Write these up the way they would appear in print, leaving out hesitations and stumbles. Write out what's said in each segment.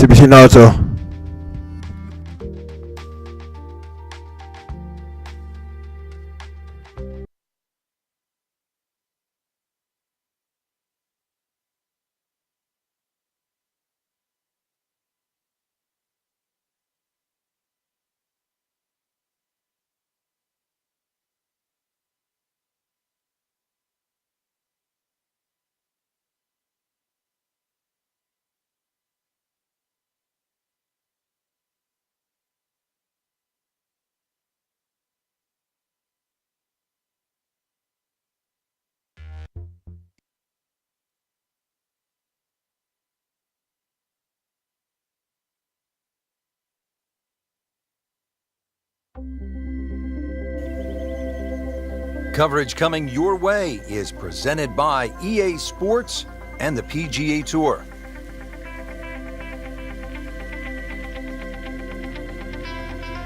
Mitsubishi Naoto. Coverage coming your way is presented by EA Sports and the PGA Tour.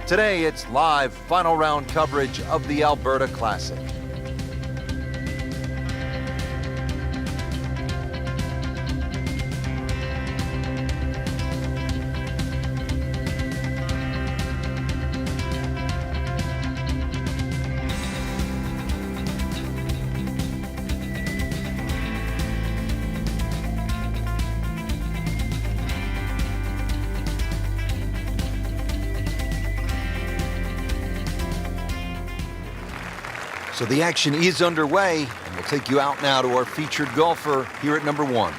Today, it's live final round coverage of the Alberta Classic. So the action is underway, and we'll take you out now to our featured golfer here at number 1.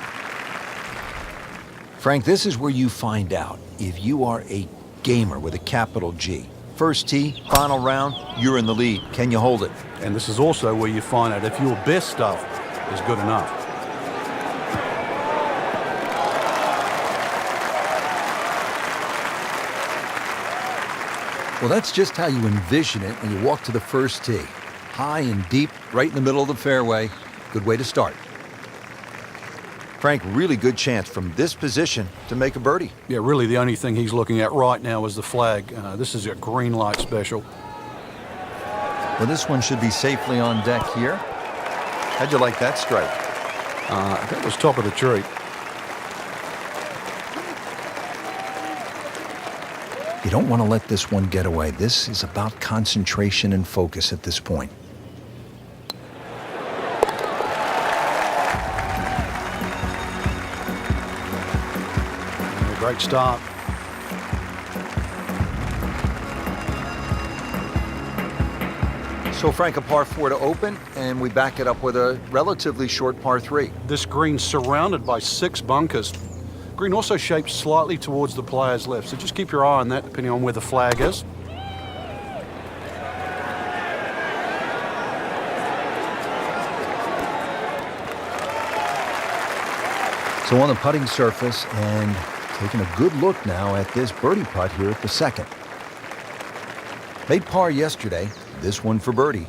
Frank, this is where you find out if you are a gamer with a capital G. First tee, final round, you're in the lead. Can you hold it? And this is also where you find out if your best stuff is good enough. Well, that's just how you envision it when you walk to the first tee. High and deep, right in the middle of the fairway. Good way to start. Frank, really good chance from this position to make a birdie. Yeah, really the only thing he's looking at right now is the flag. This is a green light special. Well, this one should be safely on deck here. How'd you like that strike? That was top of the tree. You don't want to let this one get away. This is about concentration and focus at this point. Great start. So, Frank, a par 4 to open, and we back it up with a relatively short par 3. This green's surrounded by 6 bunkers. Green also shaped slightly towards the player's left, so just keep your eye on that depending on where the flag is. So on the putting surface, and taking a good look now at this birdie putt here at the second. Made par yesterday, this one for birdie.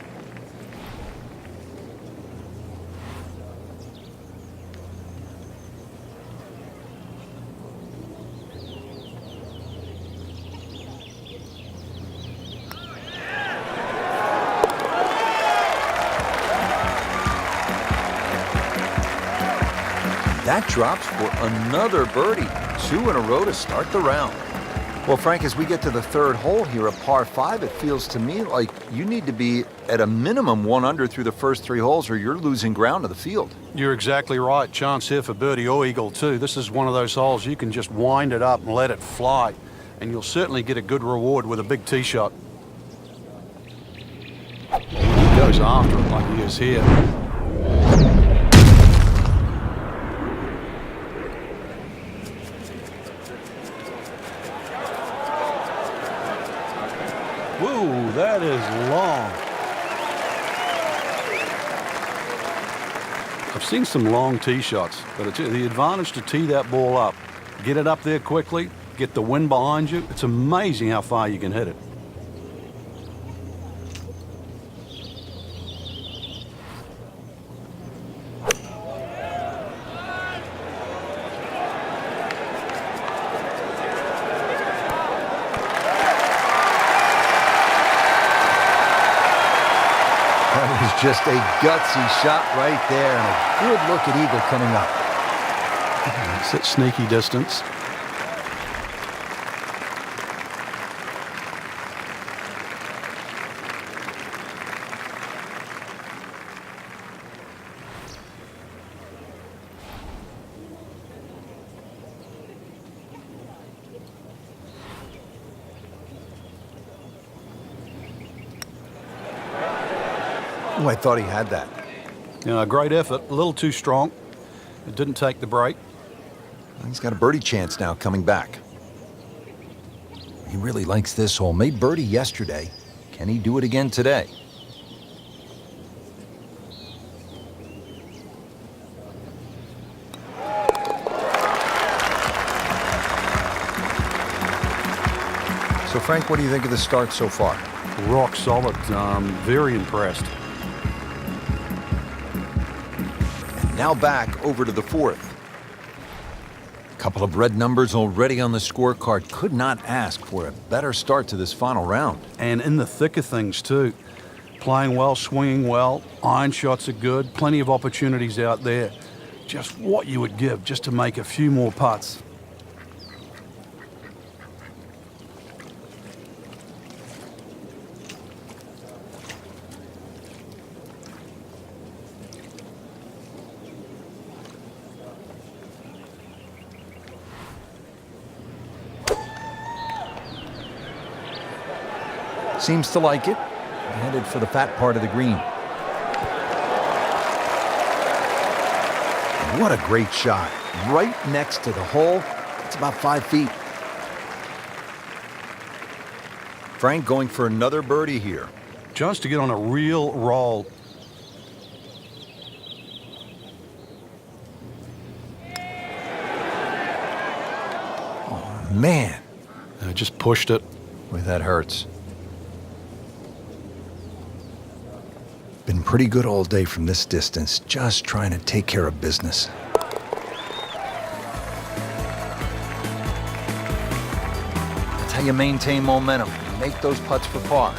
That drops for another birdie. 2 in a row to start the round. Well, Frank, as we get to the third hole here, a par 5, it feels to me like you need to be at a minimum 1 under through the first 3 holes or you're losing ground to the field. You're exactly right. Chance here for birdie or eagle too. This is one of those holes you can just wind it up and let it fly, and you'll certainly get a good reward with a big tee shot. He goes after it like he is here. Whoa, that is long. I've seen some long tee shots, but it's the advantage to tee that ball up. Get it up there quickly, get the wind behind you. It's amazing how far you can hit it. Just a gutsy shot right there, and a good look at eagle coming up. It's at sneaky distance. Oh, I thought he had that. Great effort, a little too strong. It didn't take the break. He's got a birdie chance now coming back. He really likes this hole. Made birdie yesterday. Can he do it again today? So, Frank, what do you think of the start so far? Rock solid. Very impressed. Now back over to the fourth. A couple of red numbers already on the scorecard. Could not ask for a better start to this final round. And in the thick of things, too. Playing well, swinging well, iron shots are good, plenty of opportunities out there. Just what you would give just to make a few more putts. Seems to like it. Headed for the fat part of the green. What a great shot. Right next to the hole. It's about 5 feet. Frank going for another birdie here. Just to get on a real roll. Oh, man. Just pushed it. Boy, that hurts. Been pretty good all day from this distance, just trying to take care of business. That's how you maintain momentum. Make those putts for par.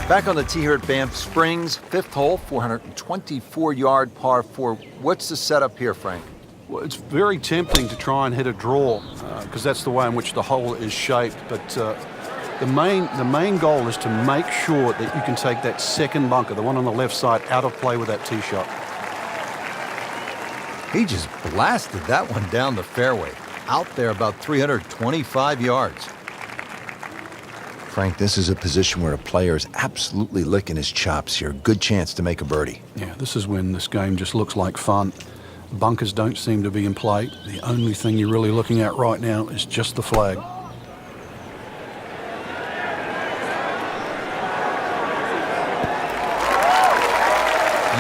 Back on the tee here at Banff Springs, fifth hole, 424-yard par 4. What's the setup here, Frank? Well, it's very tempting to try and hit a draw because that's the way in which the hole is shaped, but the main goal is to make sure that you can take that second bunker, the one on the left side, out of play with that tee shot. He just blasted that one down the fairway. Out there about 325 yards. Frank, this is a position where a player is absolutely licking his chops here. Good chance to make a birdie. Yeah, this is when this game just looks like fun. Bunkers don't seem to be in play. The only thing you're really looking at right now is just the flag.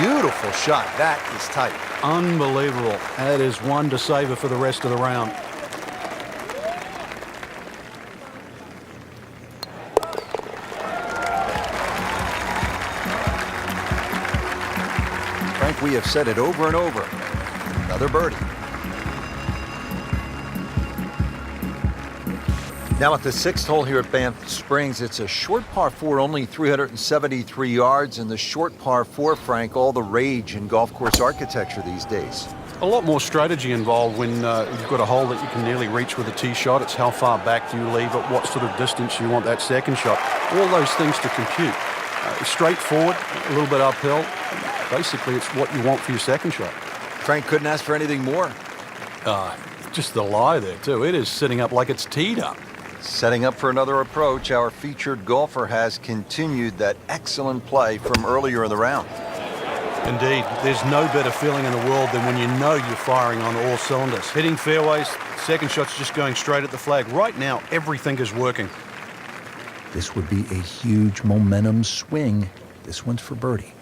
Beautiful shot. That is tight. Unbelievable. That is one to savor for the rest of the round. Frank, we have said it over and over. Another birdie. Now at the sixth hole here at Banff Springs, it's a short par 4, only 373 yards, and the short par 4, Frank, all the rage in golf course architecture these days. A lot more strategy involved when you've got a hole that you can nearly reach with a tee shot. It's how far back do you leave it, what sort of distance you want that second shot. All those things to compute. Straightforward, a little bit uphill. Basically, it's what you want for your second shot. Frank couldn't ask for anything more. Just the lie there, too. It is sitting up like it's teed up. Setting up for another approach, our featured golfer has continued that excellent play from earlier in the round. Indeed, there's no better feeling in the world than when you know you're firing on all cylinders. Hitting fairways, second shot's just going straight at the flag. Right now, everything is working. This would be a huge momentum swing. This one's for birdie.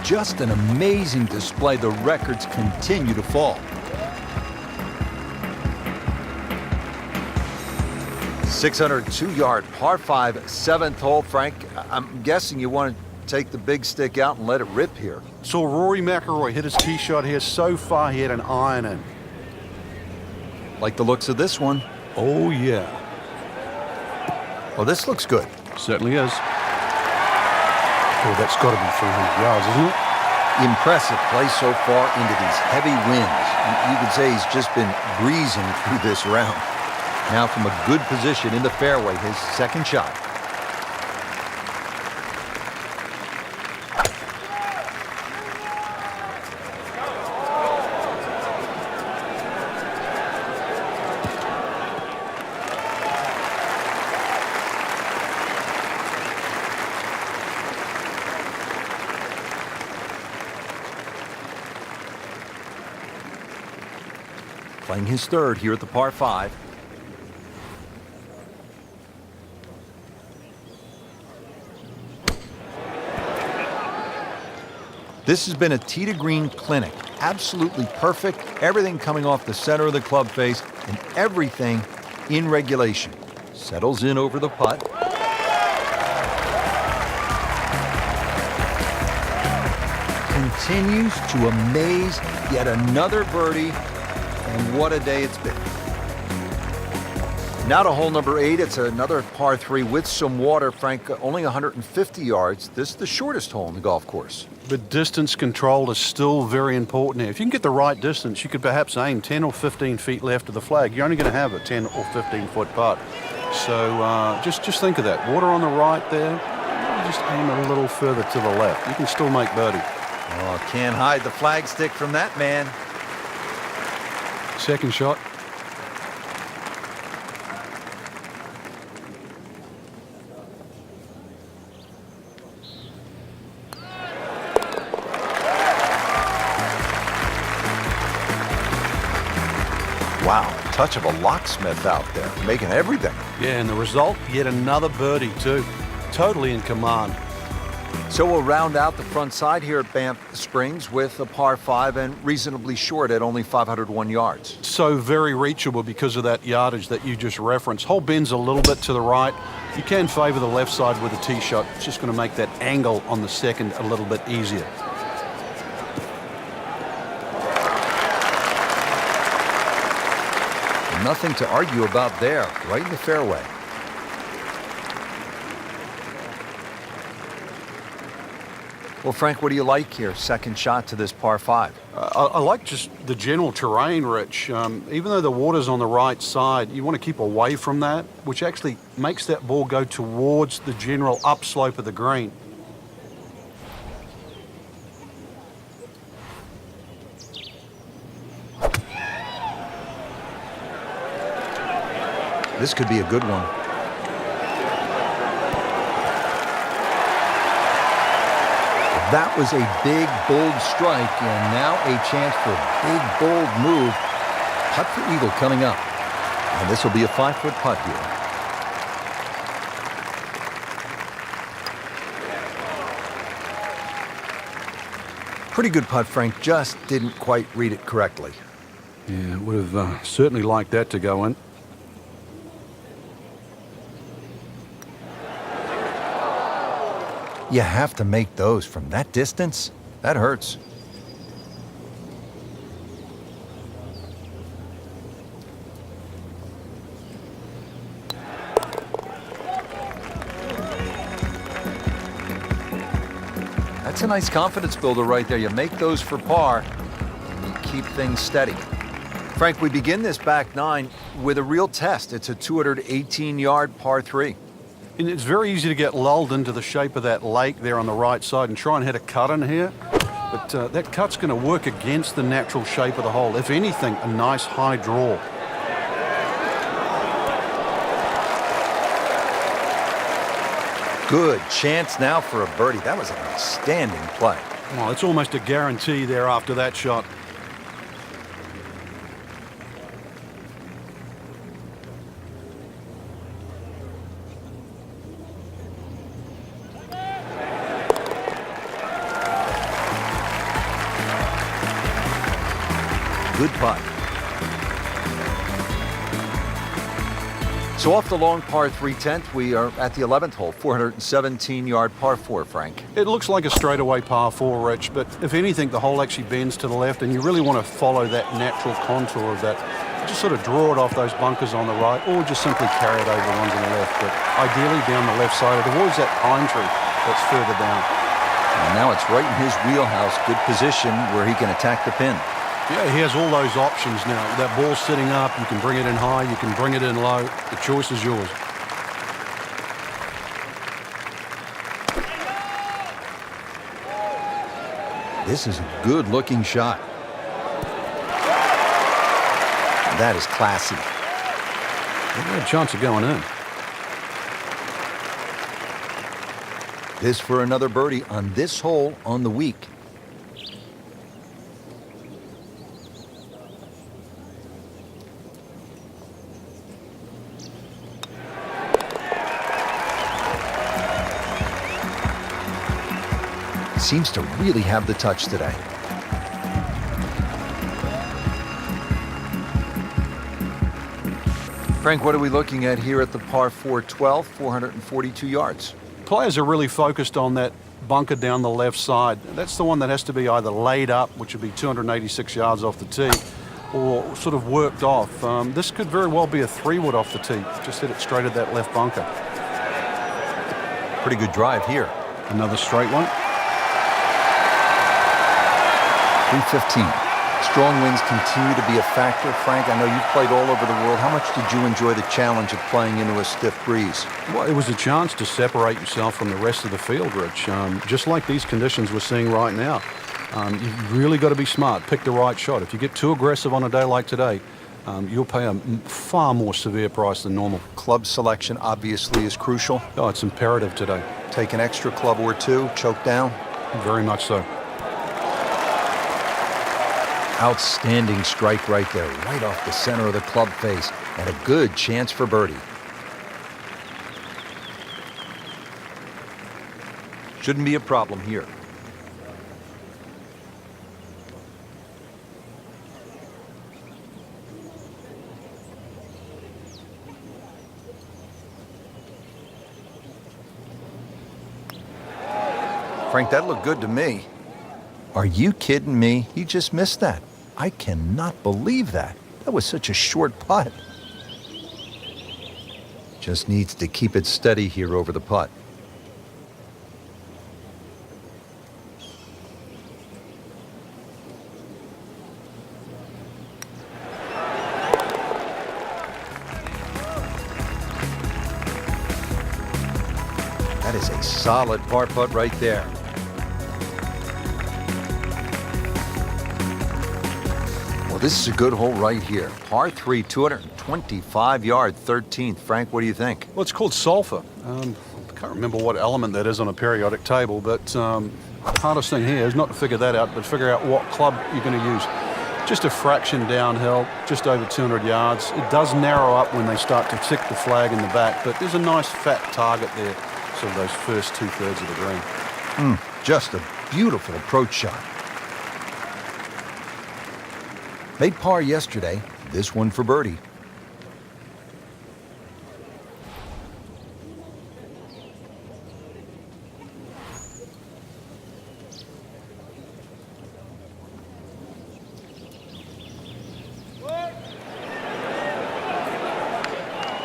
Just an amazing display. The records continue to fall. 602-yard par 5, 7th hole. Frank, I'm guessing you want to take the big stick out and let it rip here. Saw Rory McIlroy hit his tee shot here. So far, he had an iron in. Like the looks of this one. Oh, yeah. Well, this looks good. Certainly is. Oh, that's got to be 300 yards, isn't it? Impressive play so far into these heavy winds. You could say he's just been breezing through this round. Now from a good position in the fairway, his second shot. playing his third here at the par 5. This has been a tee to green clinic. Absolutely perfect. Everything coming off the center of the club face and everything in regulation. Settles in over the putt. Continues to amaze. Yet another birdie. And what a day it's been. Now to hole number 8. It's another par 3 with some water. Frank, only 150 yards. This is the shortest hole in the golf course. But distance control is still very important here. If you can get the right distance, you could perhaps aim 10 or 15 feet left of the flag. You're only going to have a 10 or 15-foot putt. So just think of that. Water on the right there. Just aim a little further to the left. You can still make birdie. Oh, can't hide the flagstick from that man. Second shot. Wow, touch of a locksmith out there, making everything. Yeah, and the result, yet another birdie too. Totally in command. So we'll round out the front side here at Banff Springs with a par 5 and reasonably short at only 501 yards. So very reachable because of that yardage that you just referenced. Hole bends a little bit to the right. You can favor the left side with a tee shot. It's just going to make that angle on the second a little bit easier. Nothing to argue about there, right in the fairway. Well, Frank, what do you like here? Second shot to this par 5. I like just the general terrain, Rich. Even though the water's on the right side, you want to keep away from that, which actually makes that ball go towards the general upslope of the green. This could be a good one. That was a big, bold strike, and now a chance for a big, bold move. Putt for eagle coming up. And this will be a 5-foot putt here. Pretty good putt, Frank. Just didn't quite read it correctly. Yeah, would have certainly liked that to go in. You have to make those from that distance. That hurts. That's a nice confidence builder right there. You make those for par, and you keep things steady. Frank, we begin this back 9 with a real test. It's a 218-yard par 3. And it's very easy to get lulled into the shape of that lake there on the right side and try and hit a cut in here. But that cut's going to work against the natural shape of the hole. If anything, a nice high draw. Good chance now for a birdie. That was an outstanding play. Well, it's almost a guarantee there after that shot. Good putt. So off the long par 3 10th, we are at the 11th hole, 417-yard par 4, Frank. It looks like a straightaway par 4, Rich, but if anything, the hole actually bends to the left, and you really want to follow that natural contour of that. Just sort of draw it off those bunkers on the right, or just simply carry it over the ones on the left. But ideally down the left side, it avoids that pine tree that's further down. And now it's right in his wheelhouse, good position where he can attack the pin. Yeah, he has all those options now. That ball's sitting up, you can bring it in high, you can bring it in low. The choice is yours. This is a good-looking shot. That is classy. They had a chance of going in. This for another birdie on this hole on the week. seems to really have the touch today. Frank, what are we looking at here at the par 4 12, 442 yards? Players are really focused on that bunker down the left side. That's the one that has to be either laid up, which would be 286 yards off the tee, or sort of worked off. This could very well be a 3-wood off the tee. Just hit it straight at that left bunker. Pretty good drive here. Another straight one. 315. Strong winds continue to be a factor. Frank, I know you've played all over the world. How much did you enjoy the challenge of playing into a stiff breeze? Well, it was a chance to separate yourself from the rest of the field, Rich. Just like these conditions we're seeing right now. You've really got to be smart. Pick the right shot. If you get too aggressive on a day like today, you'll pay a far more severe price than normal. Club selection obviously is crucial. Oh, it's imperative today. Take an extra club or two, choke down. Very much so. Outstanding strike right there, right off the center of the club face, and a good chance for birdie. Shouldn't be a problem here. Frank, that looked good to me. Are you kidding me? He just missed that. I cannot believe that. That was such a short putt. Just needs to keep it steady here over the putt. That is a solid par putt right there. Well, this is a good hole right here. Par 3, 225-yard 13th. Frank, what do you think? Well, it's called sulfur. I can't remember what element that is on a periodic table, but the hardest thing here is not to figure that out, but figure out what club you're going to use. Just a fraction downhill, just over 200 yards. It does narrow up when they start to tick the flag in the back, but there's a nice fat target there, sort of those first 2/3 of the green. Just a beautiful approach shot. Made par yesterday, this one for birdie.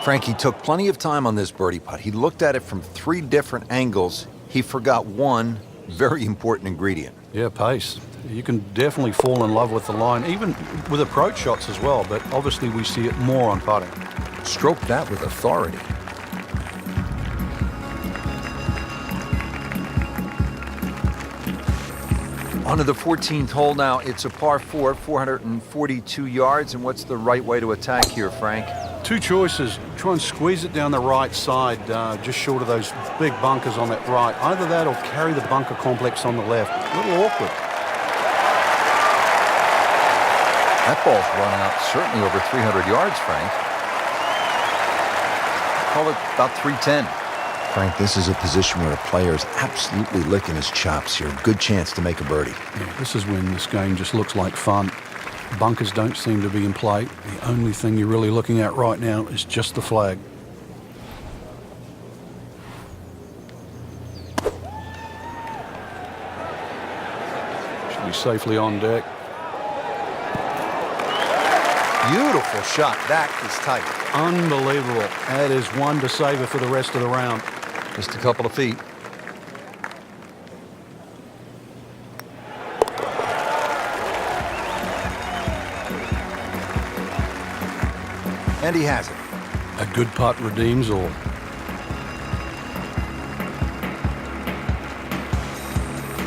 Frankie took plenty of time on this birdie putt. He looked at it from 3 different angles. He forgot one very important ingredient. Yeah, pace. You can definitely fall in love with the line, even with approach shots as well, but obviously we see it more on putting. Stroke that with authority. On to the 14th hole now. It's a par 4, 442 yards. And what's the right way to attack here, Frank? 2 choices. Try and squeeze it down the right side, just short of those big bunkers on that right. Either that or carry the bunker complex on the left. A little awkward. That ball's run out certainly over 300 yards, Frank. Call it about 310. Frank, this is a position where a player is absolutely licking his chops here. Good chance to make a birdie. Yeah, this is when this game just looks like fun. Bunkers don't seem to be in play. The only thing you're really looking at right now is just the flag. Should be safely on deck. Beautiful shot. That is tight. Unbelievable. That is one to savor for the rest of the round. Just a couple of feet. And he has it. A good putt redeems all.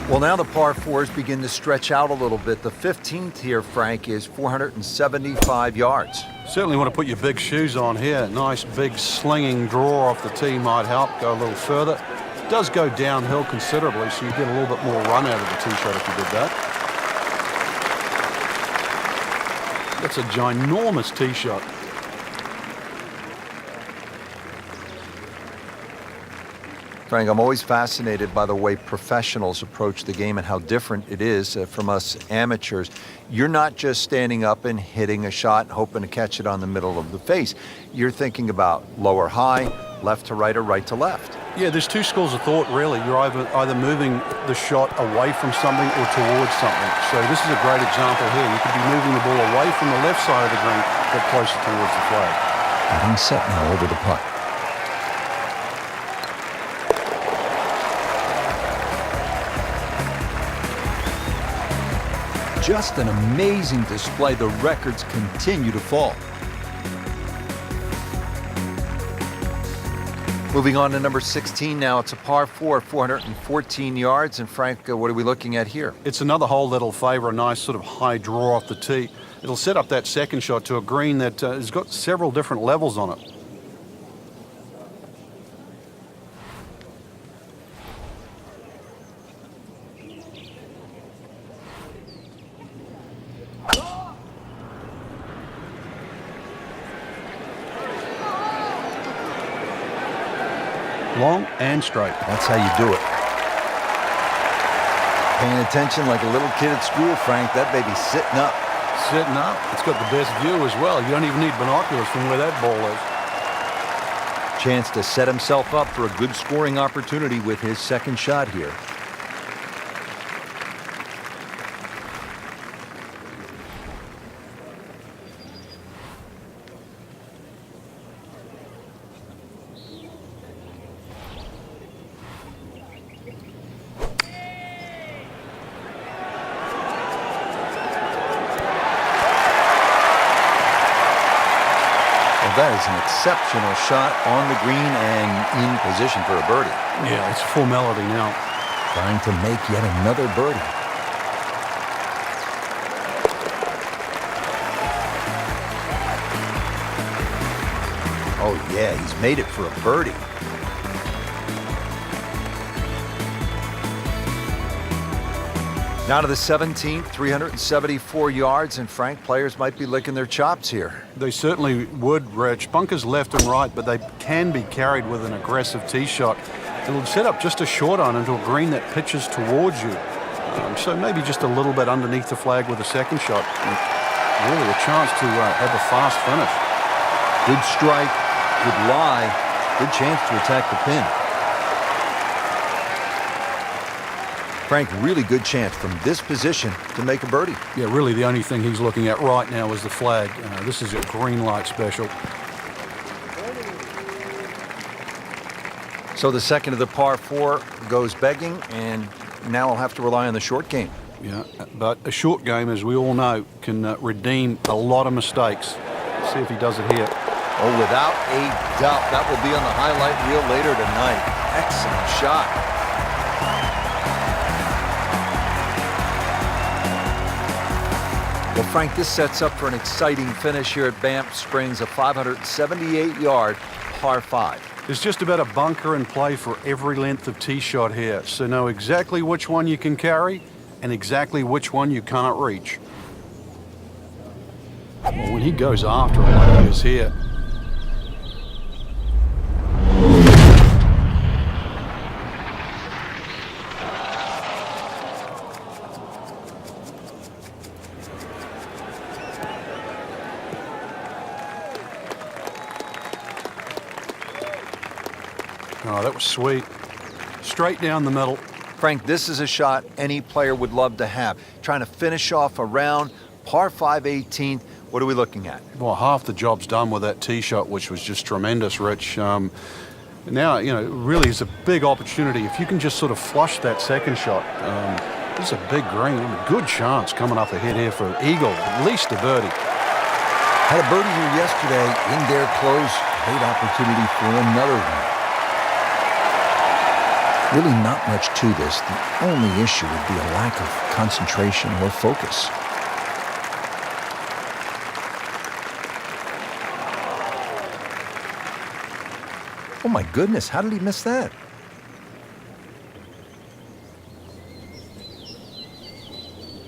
Well, now the par 4s begin to stretch out a little bit. The 15th here, Frank, is 475 yards. Certainly want to put your big shoes on here. Nice big slinging draw off the tee might help go a little further. It does go downhill considerably, so you get a little bit more run out of the tee shot if you did that. That's a ginormous tee shot. Frank, I'm always fascinated by the way professionals approach the game and how different it is from us amateurs. You're not just standing up and hitting a shot and hoping to catch it on the middle of the face. You're thinking about lower high, left to right, or right to left. Yeah, there's two schools of thought, really. You're either moving the shot away from something or towards something. So this is a great example here. You could be moving the ball away from the left side of the green, but closer towards the flag. Getting set now over the putt. Just an amazing display. The records continue to fall. Moving on to number 16 now. It's a par 4, 414 yards. And Frank, what are we looking at here? It's another hole that'll favour a nice sort of high draw off the tee. It'll set up that second shot to a green that has got several different levels on it. Long and straight. That's how you do it. Paying attention like a little kid at school, Frank. That baby's sitting up. Sitting up. It's got the best view as well. You don't even need binoculars from where that ball is. Chance to set himself up for a good scoring opportunity with his second shot here. That is an exceptional shot on the green and in position for a birdie. Yeah, it's a formality now. Trying to make yet another birdie. Oh yeah, he's made it for a birdie. Now to the 17th, 374 yards, and Frank, players might be licking their chops here. They certainly would, Rich. Bunkers left and right, but they can be carried with an aggressive tee shot. It'll set up just a short iron into a green that pitches towards you. So maybe just a little bit underneath the flag with a second shot. And really a chance to have a fast finish. Good strike, good lie, good chance to attack the pin. Frank, really good chance from this position to make a birdie. Yeah, really the only thing he's looking at right now is the flag. This is a green light special. So the second of the par 4 goes begging, and now he'll have to rely on the short game. Yeah, but a short game, as we all know, can redeem a lot of mistakes. Let's see if he does it here. Oh, without a doubt, that will be on the highlight reel later tonight. Excellent shot. Well, Frank, this sets up for an exciting finish here at Banff Springs, a 578-yard par 5. There's just about a bunker in play for every length of tee shot here, so know exactly which one you can carry and exactly which one you cannot reach. Well, when he goes after it like he is here, oh, that was sweet. Straight down the middle. Frank, this is a shot any player would love to have. Trying to finish off a round, par 5 18th. What are we looking at? Well, half the job's done with that tee shot, which was just tremendous, Rich. Now, you know, really is a big opportunity. If you can just sort of flush that second shot, this is a big green. Good chance coming up ahead here for Eagle, at least a birdie. Had a birdie here yesterday, in there close. Great opportunity for another one. Really not much to this. The only issue would be a lack of concentration or focus. Oh my goodness, how did he miss that?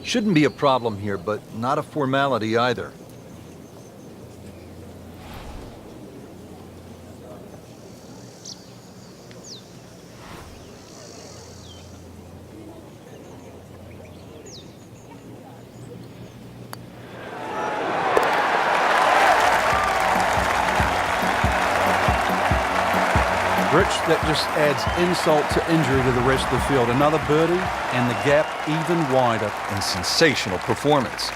Shouldn't be a problem here, but not a formality either. Rich, that just adds insult to injury to the rest of the field. Another birdie and the gap even wider. And sensational performance.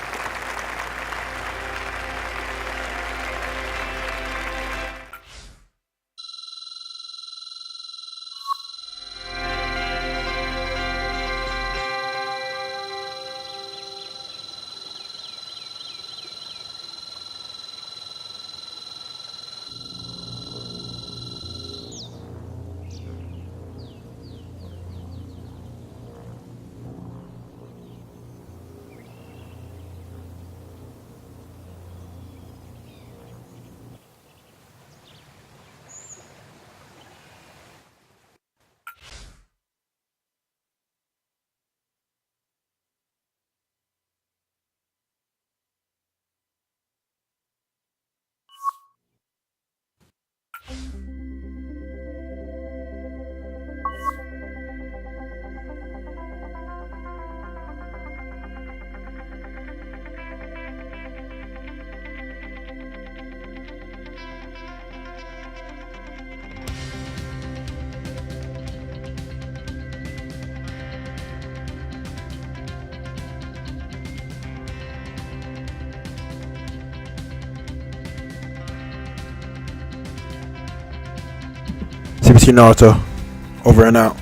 CBC Naruto, over and out.